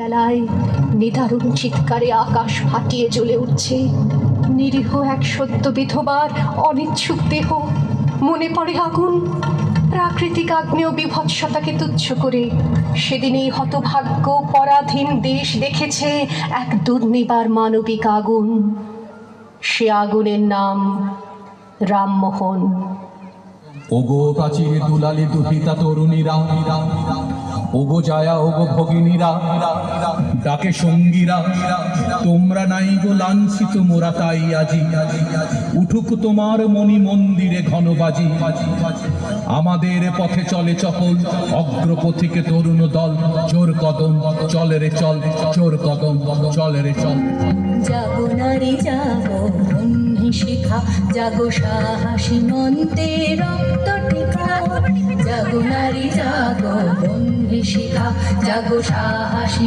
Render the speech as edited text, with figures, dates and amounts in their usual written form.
বেলায় নিদারুণ চিৎকারে আকাশ ফাটিয়ে জ্বলে উঠছে। নিরীহ এক সদ্য বিধবার অনিচ্ছুক দেহ, মনে পড়ে আগুন। প্রাকৃতিক আগ্নেয় বিভৎসতাকে তুচ্ছ করে সেদিনই হতভাগ্য পরাধীন দেশ দেখেছে এক দুর্নিবার মানবিক আগুন। সে আগুনের নাম রামমোহন। ওগো প্রাচীরে দুলালে দুহিতা তরুণীরা, ওগো জায়া ওগো ভগিনীরা, ডাকে সঙ্গীরা, তোমরা নাই গো লাঞ্ছিত মোরা তাই আজি। উঠুক তোমার মণি মন্দিরে ঘনবাজি, আমাদের পথে চলে চপল অগ্রপথিকে তরুণ দল। চোর কদম চলে রে চল, চোর কদম চলে রে চল। জাগো নারী জাগো বন্ধি শিখা, জাগো সাহসী মন্তে রক্ত টিকা। জাগো নারী জাগো বন্ধি শিখা, জাগো সাহসী